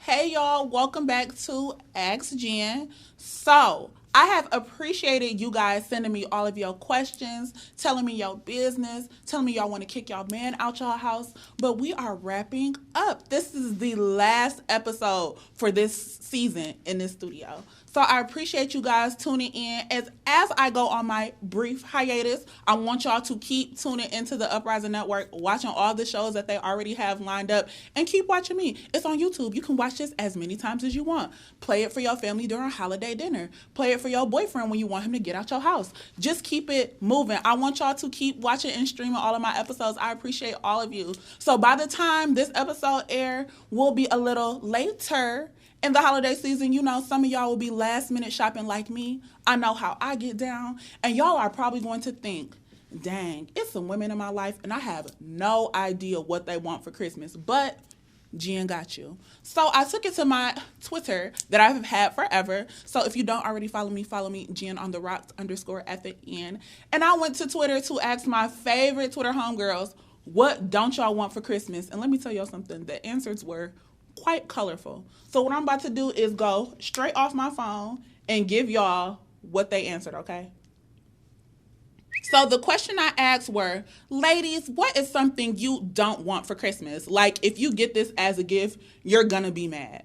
Hey y'all, welcome back to Ask Jenn. So, I have appreciated you guys sending me all of your questions, telling me your business, telling me y'all want to kick y'all man out y'all house, but we are wrapping up. This is the last episode for this season in this studio. So I appreciate you guys tuning in. As I go on my brief hiatus, I want y'all to keep tuning into the Uprising Network, watching all the shows that they already have lined up, and keep watching me. It's on YouTube. You can watch this as many times as you want. Play it for your family during holiday dinner. Play it for your boyfriend when you want him to get out your house. Just keep it moving. I want y'all to keep watching and streaming all of my episodes. I appreciate all of you. So by the time this episode air, will be a little later in the holiday season. You know, some of y'all will be last minute shopping like me. I know how I get down. And y'all are probably going to think, dang, it's some women in my life and I have no idea what they want for Christmas. But Jenn got you. So I took it to my Twitter that I've had forever. So if you don't already follow me, Jenn on the rocks _ at the end. And I went to Twitter to ask my favorite Twitter homegirls, what don't y'all want for Christmas? And let me tell y'all something. The answers were quite colorful. So what I'm about to do is go straight off my phone and give y'all what they answered, okay? So the question I asked were, ladies, what is something you don't want for Christmas? Like, if you get this as a gift, you're gonna be mad.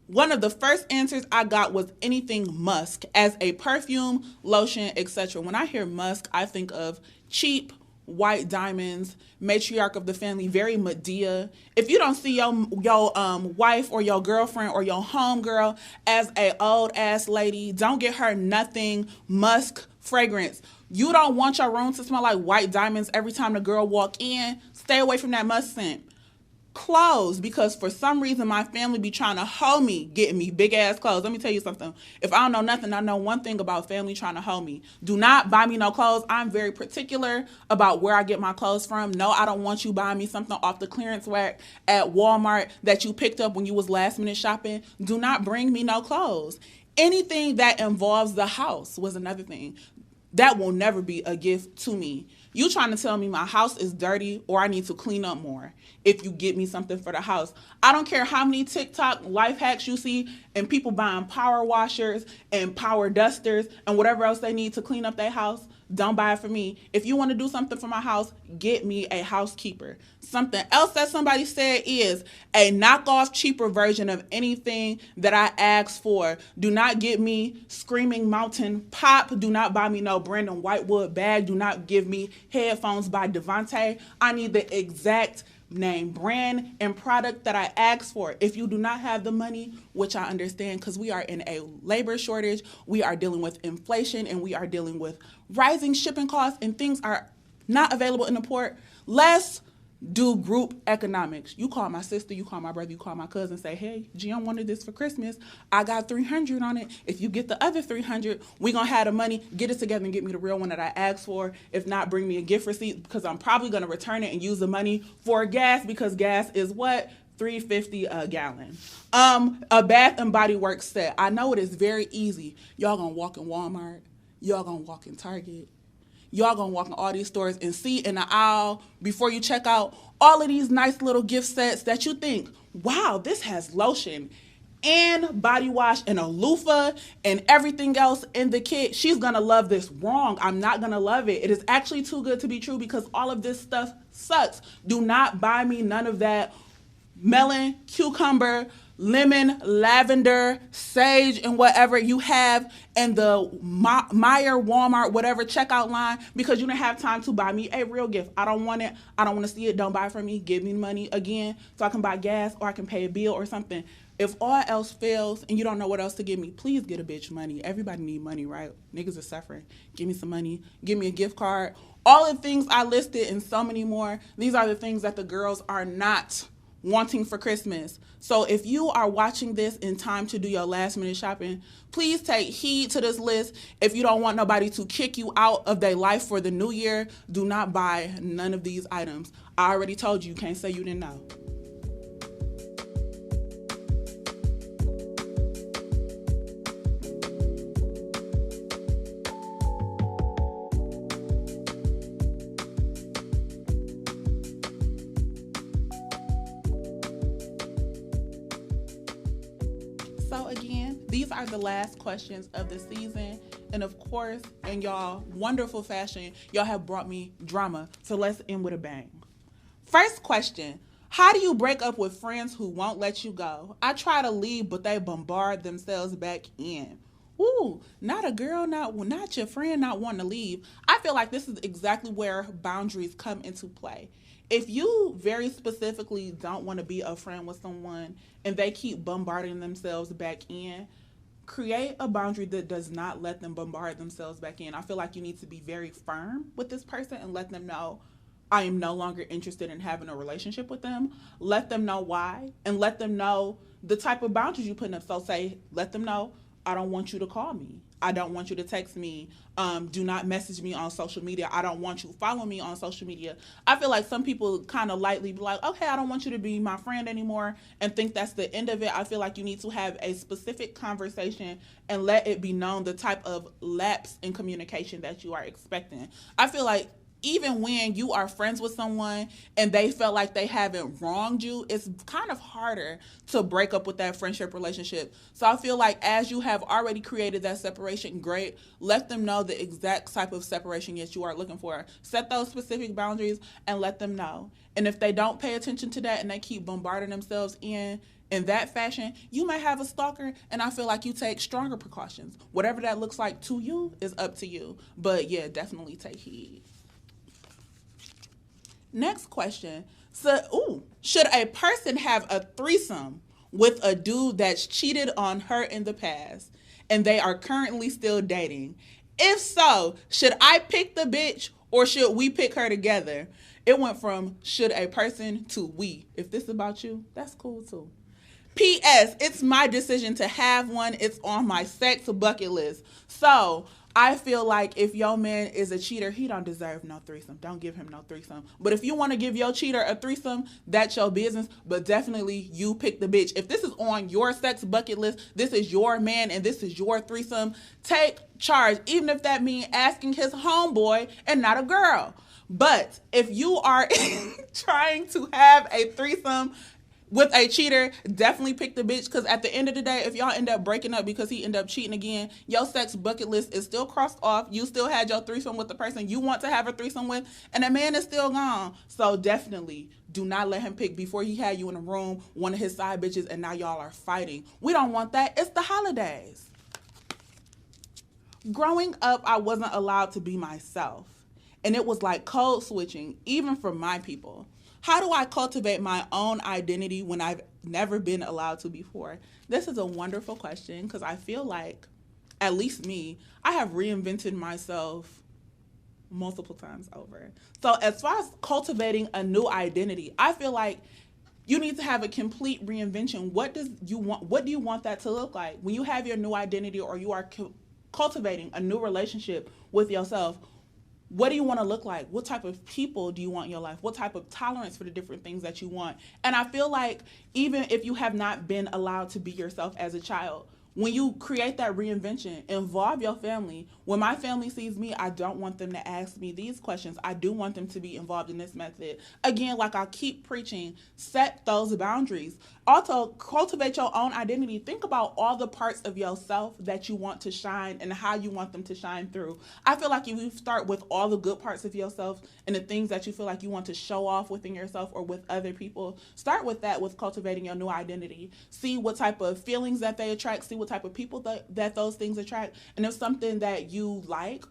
One of the first answers I got was anything musk, as a perfume, lotion, etc. When I hear musk, I think of cheap white diamonds, matriarch of the family, very Medea. If you don't see your wife or your girlfriend or your homegirl as a old ass lady, don't get her nothing musk fragrance. You don't want your room to smell like white diamonds every time the girl walk in. Stay away from that musk scent. Clothes, because for some reason my family be trying to hold me, getting me big ass clothes. Let me tell you something. If I don't know nothing, I know one thing about family trying to hold me. Do not buy me no clothes. I'm very particular about where I get my clothes from. No, I don't want you buying me something off the clearance rack at Walmart that you picked up when you was last minute shopping. Do not bring me no clothes. Anything that involves the house was another thing. That will never be a gift to me. You trying to tell me my house is dirty or I need to clean up more if you get me something for the house. I don't care how many TikTok life hacks you see and people buying power washers and power dusters and whatever else they need to clean up their house. Don't buy it for me. If you want to do something for my house, get me a housekeeper. Something else that somebody said is a knockoff, cheaper version of anything that I asked for. Do not get me Screaming Mountain Pop. Do not buy me no Brandon Whitewood bag. Do not give me headphones by Devontae. I need the exact name, brand, and product that I asked for. If you do not have the money, which I understand because we are in a labor shortage, we are dealing with inflation, and we are dealing with rising shipping costs, and things are not available in the port, let's do group economics. You call my sister, you call my brother, you call my cousin, say, hey, Jenn wanted this for Christmas. I got 300 on it. If you get the other 300, we gonna have the money. Get it together and get me the real one that I asked for. If not, bring me a gift receipt because I'm probably gonna return it and use the money for gas because gas is what? $3.50 a gallon. A Bath and Body Works set. I know it is very easy. Y'all gonna walk in Walmart. Y'all gonna walk in Target. Y'all gonna walk in all these stores and see in the aisle before you check out all of these nice little gift sets that you think, wow, this has lotion and body wash and a loofah and everything else in the kit. She's gonna love this. Wrong. I'm not gonna love it. It is actually too good to be true because all of this stuff sucks. Do not buy me none of that melon, cucumber, lemon, lavender, sage, and whatever you have in the Meijer, Walmart, whatever checkout line because you don't have time to buy me a real gift. I don't want it. I don't want to see it. Don't buy it from me. Give me money again so I can buy gas or I can pay a bill or something. If all else fails and you don't know what else to give me, please get a bitch money. Everybody need money, right? Niggas are suffering. Give me some money. Give me a gift card. All the things I listed and so many more, these are the things that the girls are not wanting for Christmas. So if you are watching this in time to do your last minute shopping, please take heed to this list. If you don't want nobody to kick you out of their life for the new year, do not buy none of these items. I already told you, you can't say you didn't know. So again, these are the last questions of the season. And of course, in y'all wonderful fashion, y'all have brought me drama. So let's end with a bang. First question. How do you break up with friends who won't let you go? I try to leave, but they bombard themselves back in. Ooh, not a girl, not your friend not wanting to leave. I feel like this is exactly where boundaries come into play. If you very specifically don't want to be a friend with someone and they keep bombarding themselves back in, create a boundary that does not let them bombard themselves back in. I feel like you need to be very firm with this person and let them know I am no longer interested in having a relationship with them. Let them know why and let them know the type of boundaries you put up. So say, let them know, I don't want you to call me. I don't want you to text me. Do not message me on social media. I don't want you to follow me on social media. I feel like some people kind of lightly be like, okay, I don't want you to be my friend anymore and think that's the end of it. I feel like you need to have a specific conversation and let it be known the type of lapse in communication that you are expecting. I feel like even when you are friends with someone and they felt like they haven't wronged you, it's kind of harder to break up with that friendship relationship. So I feel like as you have already created that separation, great. Let them know the exact type of separation that you are looking for. Set those specific boundaries and let them know. And if they don't pay attention to that and they keep bombarding themselves in that fashion, you may have a stalker, and I feel like you take stronger precautions. Whatever that looks like to you is up to you. But yeah, definitely take heed. Next question. So, should a person have a threesome with a dude that's cheated on her in the past and they are currently still dating? If so, should I pick the bitch or should we pick her together? It went from should a person to we. If this is about you, that's cool too. P.S. It's my decision to have one. It's on my sex bucket list. So I feel like if your man is a cheater, he don't deserve no threesome. Don't give him no threesome. But if you want to give your cheater a threesome, that's your business. But definitely you pick the bitch. If this is on your sex bucket list, this is your man and this is your threesome, take charge. Even if that means asking his homeboy and not a girl. But if you are trying to have a threesome with a cheater, definitely pick the bitch, because at the end of the day, if y'all end up breaking up because he end up cheating again, your sex bucket list is still crossed off. You still had your threesome with the person you want to have a threesome with, and the man is still gone. So definitely do not let him pick before he had you in a room, one of his side bitches, and now y'all are fighting. We don't want that. It's the holidays. Growing up, I wasn't allowed to be myself, and it was like code switching, even for my people. How do I cultivate my own identity when I've never been allowed to before? This is a wonderful question because I feel like, at least me, I have reinvented myself multiple times over. So as far as cultivating a new identity, I feel like you need to have a complete reinvention. What do you want that to look like? When you have your new identity or you are cultivating a new relationship with yourself, what do you want to look like? What type of people do you want in your life? What type of tolerance for the different things that you want? And I feel like even if you have not been allowed to be yourself as a child, when you create that reinvention, involve your family. When my family sees me, I don't want them to ask me these questions. I do want them to be involved in this method. Again, like I keep preaching, set those boundaries. Also, cultivate your own identity. Think about all the parts of yourself that you want to shine and how you want them to shine through. I feel like if you start with all the good parts of yourself and the things that you feel like you want to show off within yourself or with other people, start with that, with cultivating your new identity. See what type of feelings that they attract, see what type of people that those things attract, and if something that you like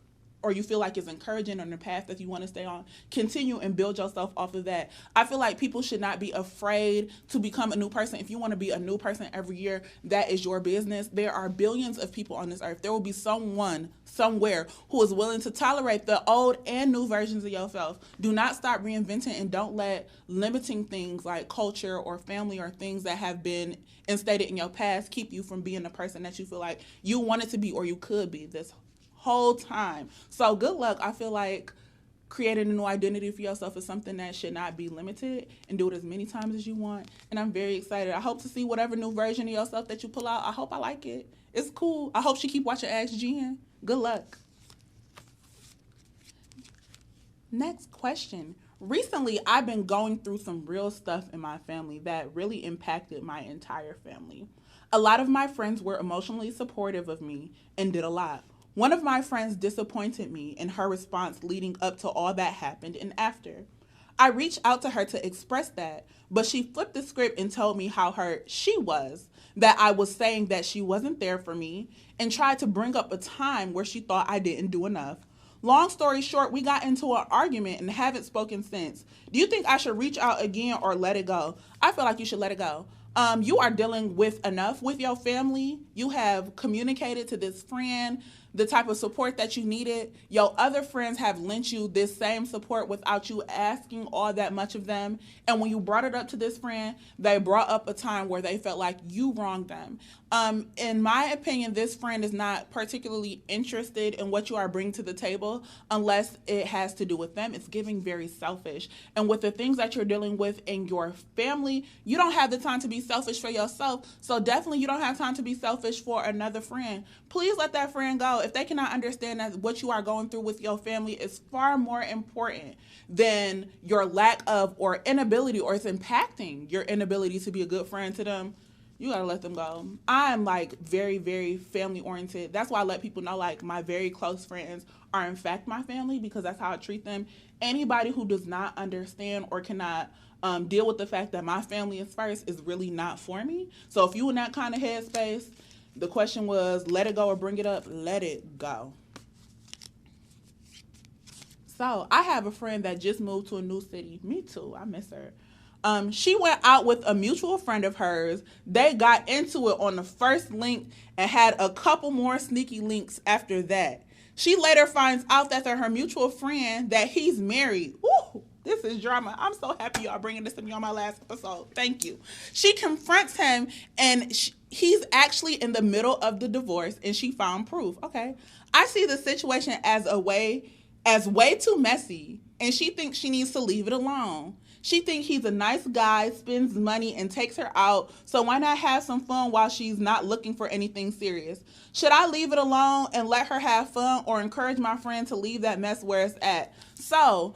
or you feel like is encouraging on the path that you want to stay on, continue and build yourself off of that. I feel like people should not be afraid to become a new person. If you want to be a new person every year, that is your business. There are billions of people on this earth. There will be someone somewhere who is willing to tolerate the old and new versions of yourself. Do not stop reinventing, and don't let limiting things like culture or family or things that have been instated in your past keep you from being the person that you feel like you wanted to be or you could be this whole time. So good luck. I feel like creating a new identity for yourself is something that should not be limited, and do it as many times as you want. And I'm very excited. I hope to see whatever new version of yourself that you pull out. I hope I like it. It's cool. I hope she keep watching Ask Jenn. Good luck. Next question. Recently, I've been going through some real stuff in my family that really impacted my entire family. A lot of my friends were emotionally supportive of me and did a lot. One of my friends disappointed me in her response leading up to all that happened and after. I reached out to her to express that, but she flipped the script and told me how hurt she was that I was saying that she wasn't there for me and tried to bring up a time where she thought I didn't do enough. Long story short, we got into an argument and haven't spoken since. Do you think I should reach out again or let it go? I feel like you should let it go. You are dealing with enough with your family. You have communicated to this friend the type of support that you needed. Your other friends have lent you this same support without you asking all that much of them. And when you brought it up to this friend, they brought up a time where they felt like you wronged them. In my opinion, this friend is not particularly interested in what you are bringing to the table unless it has to do with them. It's giving very selfish. And with the things that you're dealing with in your family, you don't have the time to be selfish for yourself. So definitely you don't have time to be selfish for another friend. Please let that friend go. If they cannot understand that what you are going through with your family is far more important than your lack of or inability, or it's impacting your inability to be a good friend to them, you gotta let them go. I'm like very, very family oriented. That's why I let people know like my very close friends are in fact my family, because that's how I treat them. Anybody who does not understand or cannot deal with the fact that my family is first is really not for me. So if you in that kind of headspace, the question was let it go or bring it up. Let it go. So I have a friend that just moved to a new city. Me too. I miss her. She went out with a mutual friend of hers. They got into it on the first link and had a couple more sneaky links after that. She later finds out that they're her mutual friend, that he's married. Ooh, this is drama. I'm so happy y'all bringing this to me on my last episode. Thank you. She confronts him, and he's actually in the middle of the divorce, and she found proof. Okay. I see the situation as way too messy, and she thinks she needs to leave it alone. She thinks he's a nice guy, spends money, and takes her out, so why not have some fun while she's not looking for anything serious? Should I leave it alone and let her have fun, or encourage my friend to leave that mess where it's at? So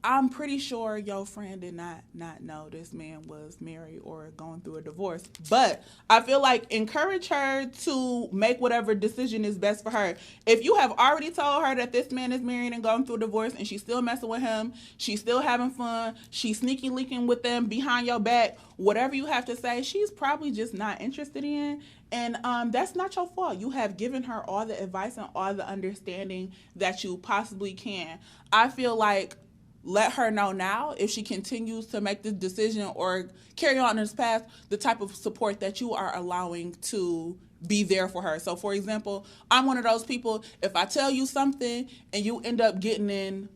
I'm pretty sure your friend did not know this man was married or going through a divorce. But I feel like encourage her to make whatever decision is best for her. If you have already told her that this man is married and going through a divorce and she's still messing with him, she's still having fun, she's sneaky leaking with them behind your back, whatever you have to say, she's probably just not interested in. And that's not your fault. You have given her all the advice and all the understanding that you possibly can. I feel like let her know now, if she continues to make this decision or carry on in this path, the type of support that you are allowing to be there for her. So, for example, I'm one of those people, if I tell you something and you end up getting in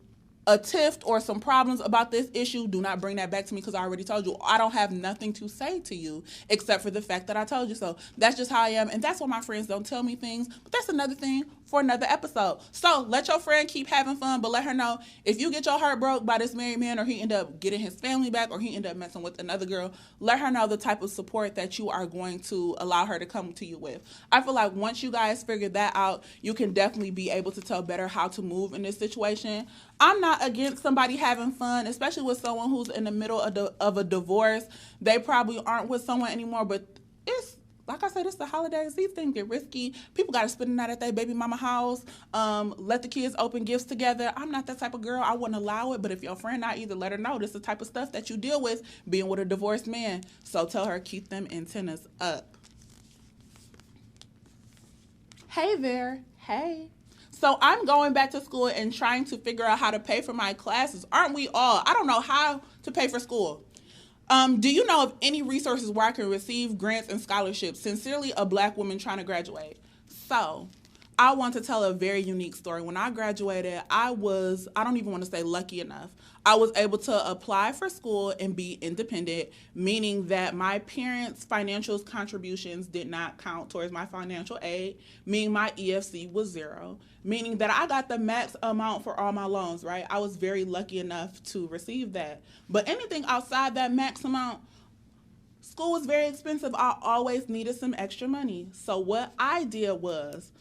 a tiff or some problems about this issue, do not bring that back to me, because I already told you. I don't have nothing to say to you except for the fact that I told you so. That's just how I am, and that's why my friends don't tell me things, but that's another thing for another episode. So let your friend keep having fun, but let her know if you get your heart broke by this married man, or he end up getting his family back, or he end up messing with another girl, let her know the type of support that you are going to allow her to come to you with. I feel like once you guys figure that out, you can definitely be able to tell better how to move in this situation. I'm not against somebody having fun, especially with someone who's in the middle of a divorce. They probably aren't with someone anymore, but it's, like I said, it's the holidays. These things get risky. People got to spend the night at their baby mama house, let the kids open gifts together. I'm not that type of girl. I wouldn't allow it, but if your friend not, either let her know this is the type of stuff that you deal with being with a divorced man. So tell her, keep them antennas up. Hey there. Hey. So I'm going back to school and trying to figure out how to pay for my classes. Aren't we all? I don't know how to pay for school. Do you know of any resources where I can receive grants and scholarships? Sincerely, a Black woman trying to graduate. So I want to tell a very unique story. When I graduated, I don't even want to say lucky enough. I was able to apply for school and be independent, meaning that my parents' financial contributions did not count towards my financial aid, meaning my EFC was 0, meaning that I got the max amount for all my loans, right? I was very lucky enough to receive that. But anything outside that max amount, school was very expensive. I always needed some extra money. So what I did was,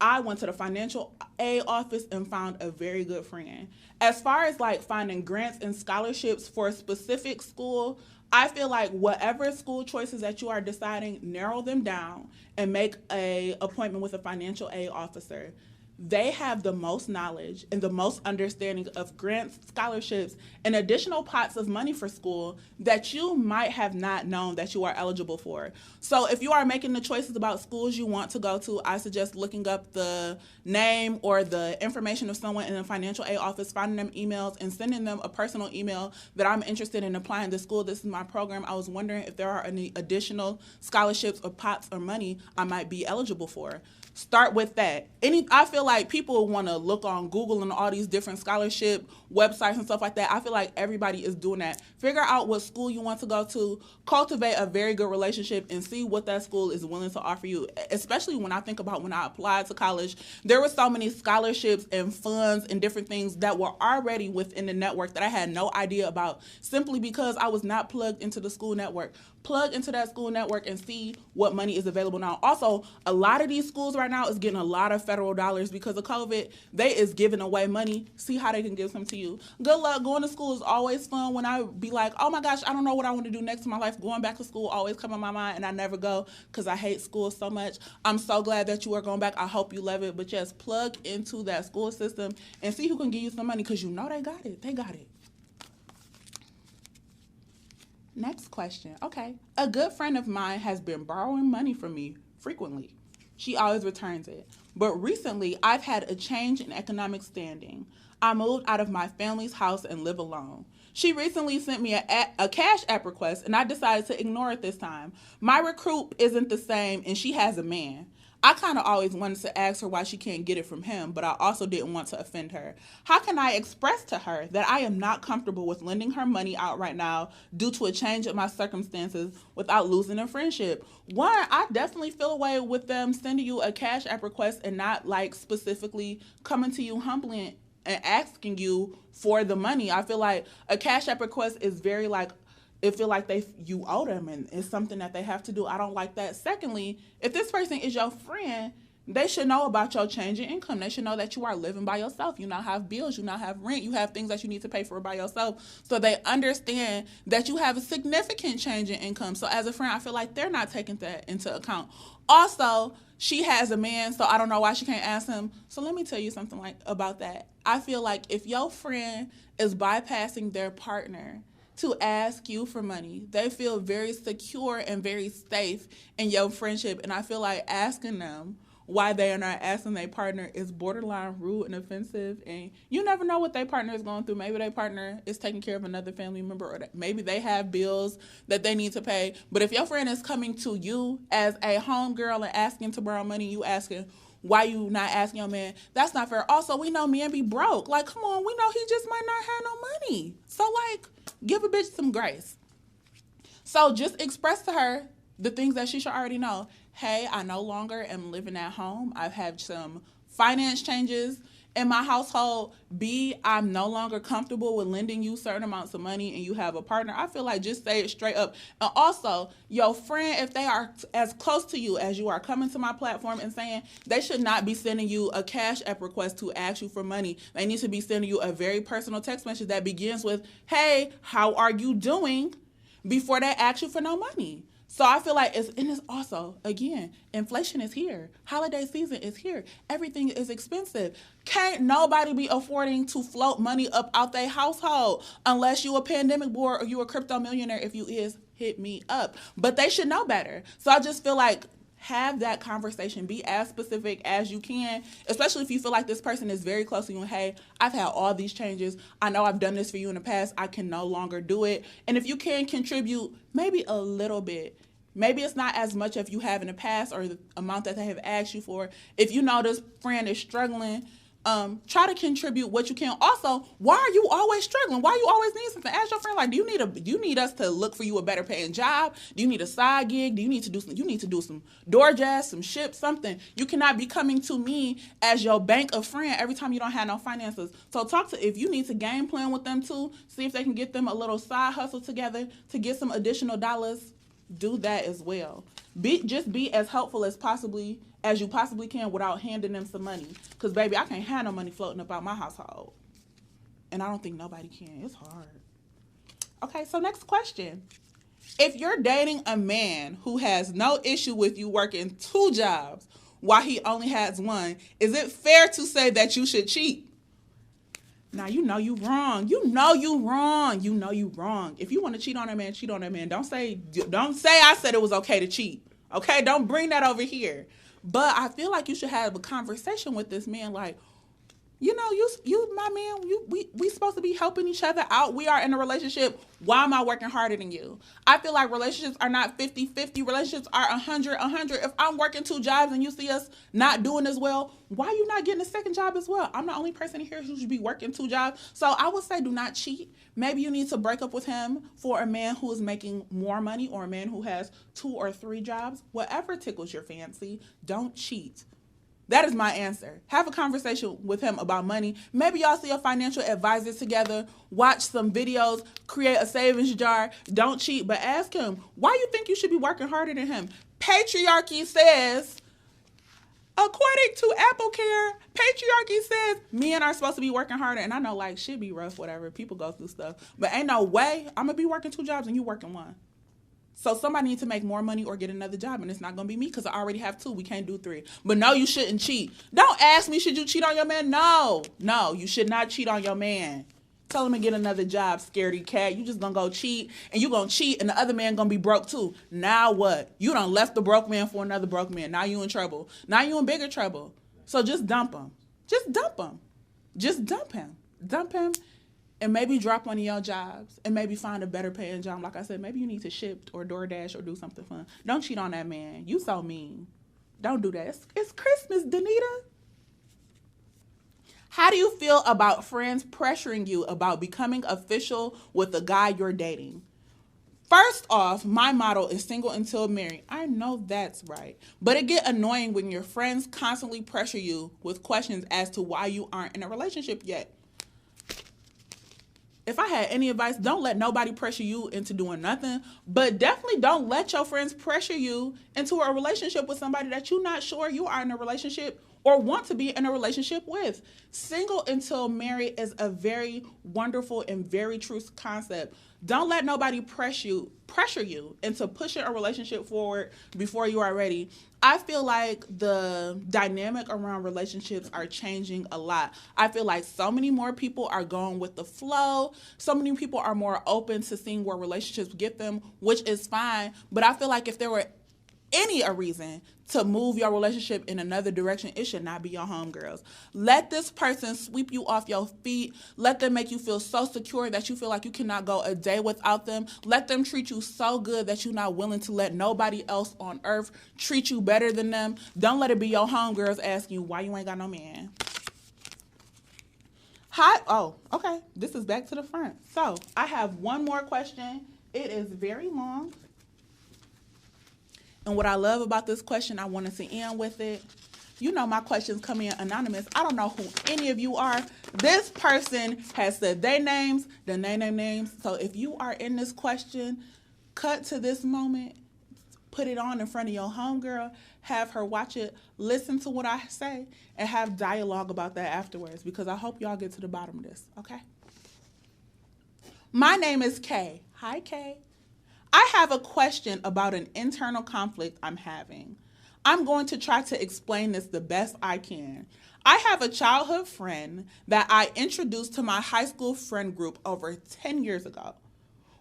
I went to the financial aid office and found a very good friend. As far as like finding grants and scholarships for a specific school, I feel like whatever school choices that you are deciding, narrow them down and make a appointment with a financial aid officer. They have the most knowledge and the most understanding of grants, scholarships, and additional pots of money for school that you might have not known that you are eligible for. So if you are making the choices about schools you want to go to, I suggest looking up the name or the information of someone in a financial aid office, finding them emails, and sending them a personal email that I'm interested in applying to school. This is my program. I was wondering if there are any additional scholarships or pots or money I might be eligible for. Start with that. I feel like people want to look on Google and all these different scholarship websites and stuff like that. I feel like everybody is doing that. Figure out what school you want to go to, cultivate a very good relationship, and see what that school is willing to offer you. Especially when I think about when I applied to college, there were so many scholarships and funds and different things that were already within the network that I had no idea about, simply because I was not plugged into the school network. Plug into that school network and see what money is available now. Also, a lot of these schools right now is getting a lot of federal dollars because of COVID. They is giving away money. See how they can give some to you. Good luck. Going to school is always fun. When I be like, oh my gosh, I don't know what I want to do next in my life, going back to school always come in my mind, and I never go because I hate school so much. I'm so glad that you are going back. I hope you love it. But just plug into that school system and see who can give you some money, because you know they got it. They got it. Next question. Okay. A good friend of mine has been borrowing money from me frequently. She always returns it. But recently, I've had a change in economic standing. I moved out of my family's house and live alone. She recently sent me a Cash App request, and I decided to ignore it this time. My recruit isn't the same, and she has a man. I kind of always wanted to ask her why she can't get it from him, but I also didn't want to offend her. How can I express to her that I am not comfortable with lending her money out right now due to a change in my circumstances without losing a friendship? One, I definitely feel a way with them sending you a Cash App request and not like specifically coming to you humbly and asking you for the money. I feel like a Cash App request is very like, it feel like you owe them and it's something that they have to do. I don't like that. Secondly, if this person is your friend, they should know about your change in income. They should know that you are living by yourself. You now have bills. You now have rent. You have things that you need to pay for by yourself. So they understand that you have a significant change in income. So as a friend, I feel like they're not taking that into account. Also, she has a man, so I don't know why she can't ask him. So let me tell you something about that. I feel like if your friend is bypassing their partner to ask you for money, they feel very secure and very safe in your friendship. And I feel like asking them why they are not asking their partner is borderline rude and offensive. And you never know what their partner is going through. Maybe their partner is taking care of another family member, or maybe they have bills that they need to pay. But if your friend is coming to you as a homegirl and asking to borrow money, you asking, why you not asking your man? That's not fair. Also, we know men be broke. Like, come on, we know he just might not have no money. So, like, give a bitch some grace. So just express to her the things that she should already know. Hey, I no longer am living at home. I've had some finance changes in my household. B, I'm no longer comfortable with lending you certain amounts of money and you have a partner. I feel like just say it straight up. And also, your friend, if they are as close to you as you are, coming to my platform and saying they should not be sending you a Cash App request to ask you for money. They need to be sending you a very personal text message that begins with, hey, how are you doing? Before they ask you for no money. So I feel like it's also, again, inflation is here. Holiday season is here. Everything is expensive. Can't nobody be affording to float money up out their household unless you a pandemic board or you a crypto millionaire. If you is, hit me up. But they should know better. So I just feel like have that conversation. Be as specific as you can, especially if you feel like this person is very close to you. And hey, I've had all these changes. I know I've done this for you in the past. I can no longer do it. And if you can contribute maybe a little bit, maybe it's not as much as you have in the past or the amount that they have asked you for. If you know this friend is struggling, try to contribute what you can. Also, why are you always struggling? Why you always need something? Ask your friend, like, do you need us to look for you a better paying job? Do you need a side gig? Do you need to do some DoorDash, some ship, something? You cannot be coming to me as your bank of friend every time you don't have no finances. So if you need to game plan with them too, see if they can get them a little side hustle together to get some additional dollars. do that as well. Be as helpful as you possibly can without handing them some money. Because, baby, I can't have no money floating about my household. And I don't think nobody can. It's hard. Okay, so next question. If you're dating a man who has no issue with you working 2 jobs while he only has 1, is it fair to say that you should cheat? Now, you know you wrong. You know you wrong. You know you wrong. If you want to cheat on that man, cheat on that man. Don't say I said it was okay to cheat. Okay? Don't bring that over here. But I feel like you should have a conversation with this man like, you know, you my man, we supposed to be helping each other out. We are in a relationship. Why am I working harder than you? I feel like relationships are not 50-50. Relationships are 100-100. If I'm working 2 jobs and you see us not doing as well, why are you not getting a second job as well? I'm the only person here who should be working 2 jobs. So I would say do not cheat. Maybe you need to break up with him for a man who is making more money or a man who has 2 or 3 jobs. Whatever tickles your fancy, don't cheat. That is my answer. Have a conversation with him about money. Maybe y'all see a financial advisor together. Watch some videos. Create a savings jar. Don't cheat, but ask him, why you think you should be working harder than him? Patriarchy says, according to AppleCare, patriarchy says men are supposed to be working harder. And I know, like, shit be rough, whatever. People go through stuff. But ain't no way I'm going to be working 2 jobs and you working 1. So somebody needs to make more money or get another job, and it's not going to be me because I already have 2. We can't do 3. But no, you shouldn't cheat. Don't ask me, should you cheat on your man? No, you should not cheat on your man. Tell him to get another job, scaredy cat. You just going to go cheat, and you going to cheat, and the other man going to be broke too. Now what? You done left the broke man for another broke man. Now you in trouble. Now you in bigger trouble. So just dump him. Just dump him. Just dump him. Dump him. And maybe drop one of your jobs and maybe find a better paying job. Like I said, maybe you need to ship or DoorDash or do something fun. Don't cheat on that man. You so mean. Don't do that. It's Christmas, Danita. How do you feel about friends pressuring you about becoming official with the guy you're dating? First off, my motto is single until married. I know that's right. But it get annoying when your friends constantly pressure you with questions as to why you aren't in a relationship yet. If I had any advice, don't let nobody pressure you into doing nothing, but definitely don't let your friends pressure you into a relationship with somebody that you're not sure you are in a relationship or want to be in a relationship with. Single until married is a very wonderful and very true concept. Don't let nobody pressure you into pushing a relationship forward before you are ready. I feel like the dynamic around relationships are changing a lot. I feel like so many more people are going with the flow. So many people are more open to seeing where relationships get them, which is fine. But I feel like if there were a reason to move your relationship in another direction, it should not be your homegirls. Let this person sweep you off your feet. Let them make you feel so secure that you feel like you cannot go a day without them. Let them treat you so good that you're not willing to let nobody else on earth treat you better than them. Don't let it be your homegirls asking you why you ain't got no man. Okay. This is back to the front. So I have one more question. It is very long. And what I love about this question, I wanted to end with it. You know my questions come in anonymous. I don't know who any of you are. This person has said their names, then they name names. So if you are in this question, cut to this moment, put it on in front of your homegirl, have her watch it, listen to what I say, and have dialogue about that afterwards, because I hope y'all get to the bottom of this, okay? My name is Kay. Hi, Kay. I have a question about an internal conflict I'm having. I'm going to try to explain this the best I can. I have a childhood friend that I introduced to my high school friend group over 10 years ago.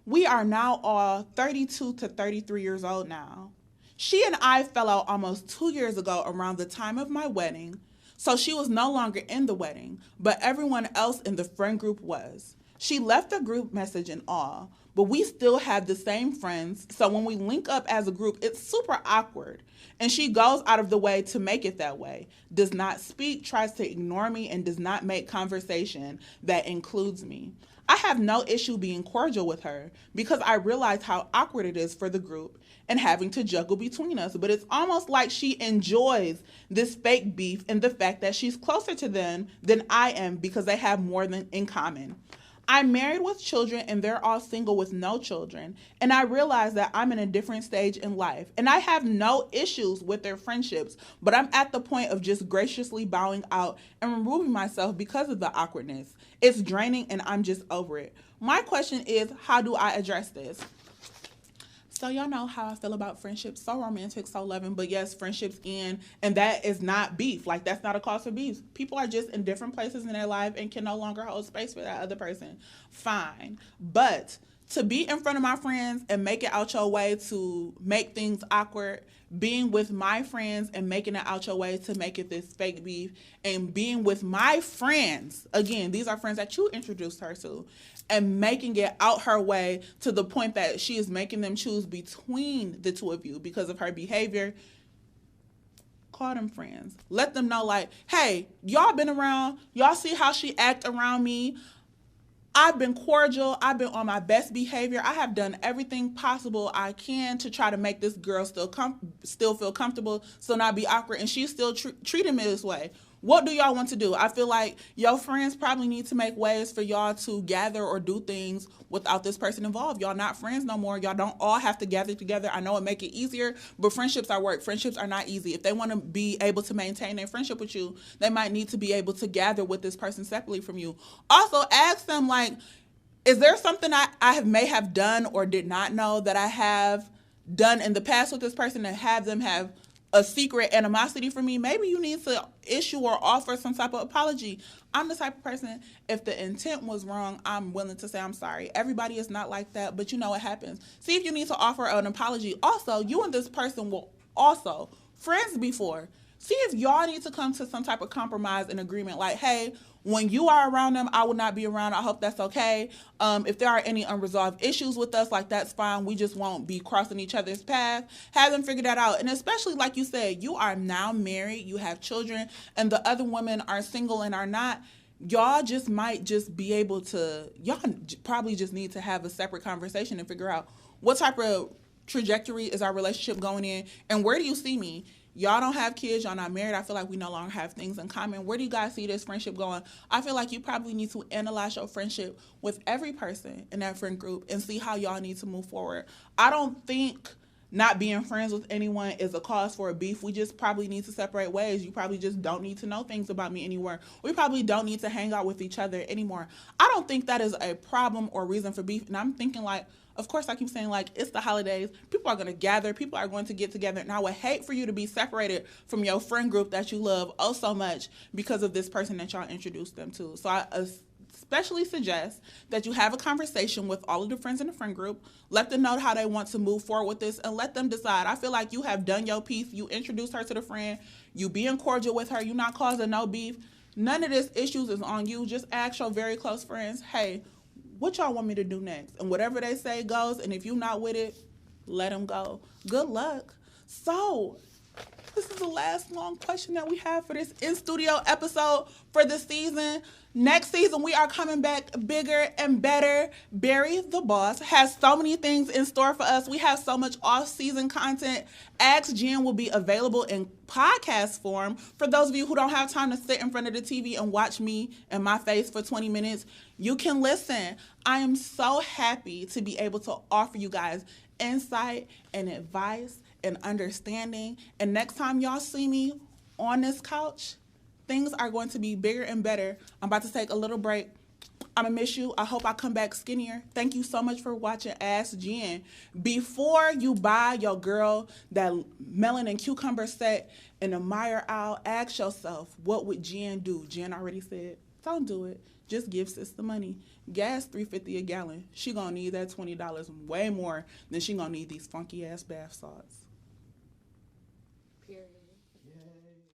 We are now all 32 to 33 years old now. She and I fell out almost 2 years ago around the time of my wedding, so she was no longer in the wedding, but everyone else in the friend group was. She left the group message and all, but we still have the same friends, so when we link up as a group, it's super awkward. And she goes out of the way to make it that way, does not speak, tries to ignore me, and does not make conversation that includes me. I have no issue being cordial with her because I realize how awkward it is for the group and having to juggle between us, but it's almost like she enjoys this fake beef and the fact that she's closer to them than I am because they have more in common. I'm married with children and they're all single with no children. And I realize that I'm in a different stage in life. And I have no issues with their friendships, but I'm at the point of just graciously bowing out and removing myself because of the awkwardness. It's draining and I'm just over it. My question is, how do I address this? So y'all know how I feel about friendships. So romantic, so loving. But yes, friendships end, and that is not beef. Like, that's not a cause for beef. People are just in different places in their life and can no longer hold space for that other person. Fine. But to be in front of my friends and make it out your way to make things awkward, being with my friends and making it out your way to make it this fake beef, and being with my friends, again, these are friends that you introduced her to, and making it out her way to the point that she is making them choose between the two of you because of her behavior. Call them friends. Let them know, like, hey, y'all been around. Y'all see how she act around me. I've been cordial. I've been on my best behavior. I have done everything possible I can to try to make this girl still feel comfortable, still not be awkward, and she's still treating me this way. What do y'all want to do? I feel like your friends probably need to make ways for y'all to gather or do things without this person involved. Y'all not friends no more. Y'all don't all have to gather together. I know it make it easier, but friendships are work. Friendships are not easy. If they want to be able to maintain their friendship with you, they might need to be able to gather with this person separately from you. Also, ask them, like, is there something I may have done or did not know that I have done in the past with this person and have them have a secret animosity for me? Maybe you need to issue or offer some type of apology. I'm the type of person, if the intent was wrong, I'm willing to say I'm sorry. Everybody is not like that, but you know it happens. See if you need to offer an apology. Also, you and this person will also friends before. See if y'all need to come to some type of compromise and agreement, like, hey, when you are around them, I will not be around. I hope that's okay. If there are any unresolved issues with us, like, that's fine. We just won't be crossing each other's path. Have them figure that out. And especially, like you said, you are now married, you have children, and the other women are single and are not. Y'all just might just be able to, y'all probably just need to have a separate conversation and figure out what type of trajectory is our relationship going in, and where do you see me? Y'all don't have kids, y'all not married. I feel like we no longer have things in common. Where do you guys see this friendship going? I feel like you probably need to analyze your friendship with every person in that friend group and see how y'all need to move forward. I don't think not being friends with anyone is a cause for a beef. We just probably need to separate ways. You probably just don't need to know things about me anymore. We probably don't need to hang out with each other anymore. I don't think that is a problem or reason for beef. And I'm thinking, like, of course, I keep saying, like, it's the holidays. People are going to gather. People are going to get together. And I would hate for you to be separated from your friend group that you love oh so much because of this person that y'all introduced them to. So I especially suggest that you have a conversation with all of the friends in the friend group. Let them know how they want to move forward with this and let them decide. I feel like you have done your piece. You introduced her to the friend. You being cordial with her. You're not causing no beef. None of this issues is on you. Just ask your very close friends, hey, what y'all want me to do next? And whatever they say goes, and if you're not with it, let them go. Good luck. So, this is the last long question that we have for this in-studio episode for the season. Next season, we are coming back bigger and better. Barry the Boss has so many things in store for us. We have so much off-season content. Ask Jenn will be available in podcast form. For those of you who don't have time to sit in front of the TV and watch me and my face for 20 minutes, you can listen. I am so happy to be able to offer you guys insight and advice and understanding. And next time y'all see me on this couch, things are going to be bigger and better. I'm about to take a little break. I'm going to miss you. I hope I come back skinnier. Thank you so much for watching Ask Jenn. Before you buy your girl that melon and cucumber set in the Meyer aisle, ask yourself, what would Jenn do? Jenn already said, don't do it. Just give sis the money. Gas $3.50 a gallon. She gonna need that $20 way more than she gonna need these funky ass bath salts.